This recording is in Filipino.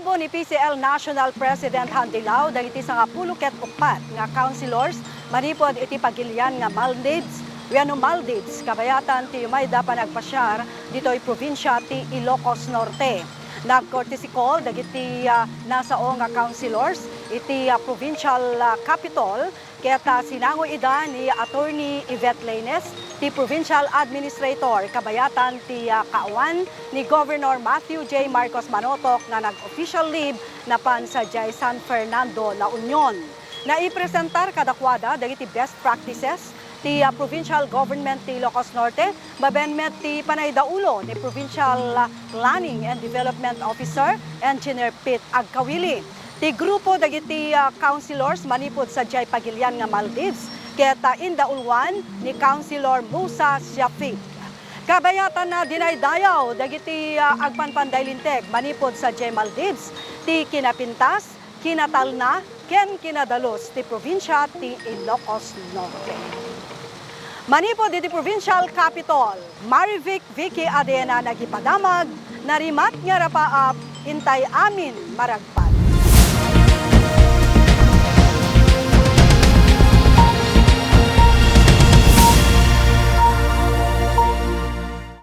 Ginpalabo ni PCL National President Handilaw dagiti sa 10 nga councilors manipod iti pagilian nga Maldives. Wenno Maldives kabayatan ti Umayda panagpasyar ditoy probinsya ti Ilocos Norte. Nag-courtesy call dagiti nasao nga councilors iti provincial capital ket sinangoy ida ni Attorney Yvette Lainez ti Provincial Administrator kabayatan ti kaawan ni Governor Matthew J. Marcos Manotok nga nag-official leave napan sa San Fernando, La Union. Naipresentar kadakwada dagiti best practices ti Provincial Government ti Ilocos Norte, mabenmet ti panaydaulo ni Provincial Planning and Development Officer, Engineer Pete Agkawili. Ti grupo dagiti councilors manipod sa Pagilian nga Maldives, keta indaulwan ni Councilor Musa Shafiq. Kabayatan na dinaydayaw dagiti agpanpandaylinteg manipod sa Maldives, ti kinapintas, kinatalna, ken kinadalos ti probinsya ti Ilocos Norte. Manipod iti provincial capital, Marivic Vicky Adena nagipadamag, narimat nga rapaap, intay amin maragpa.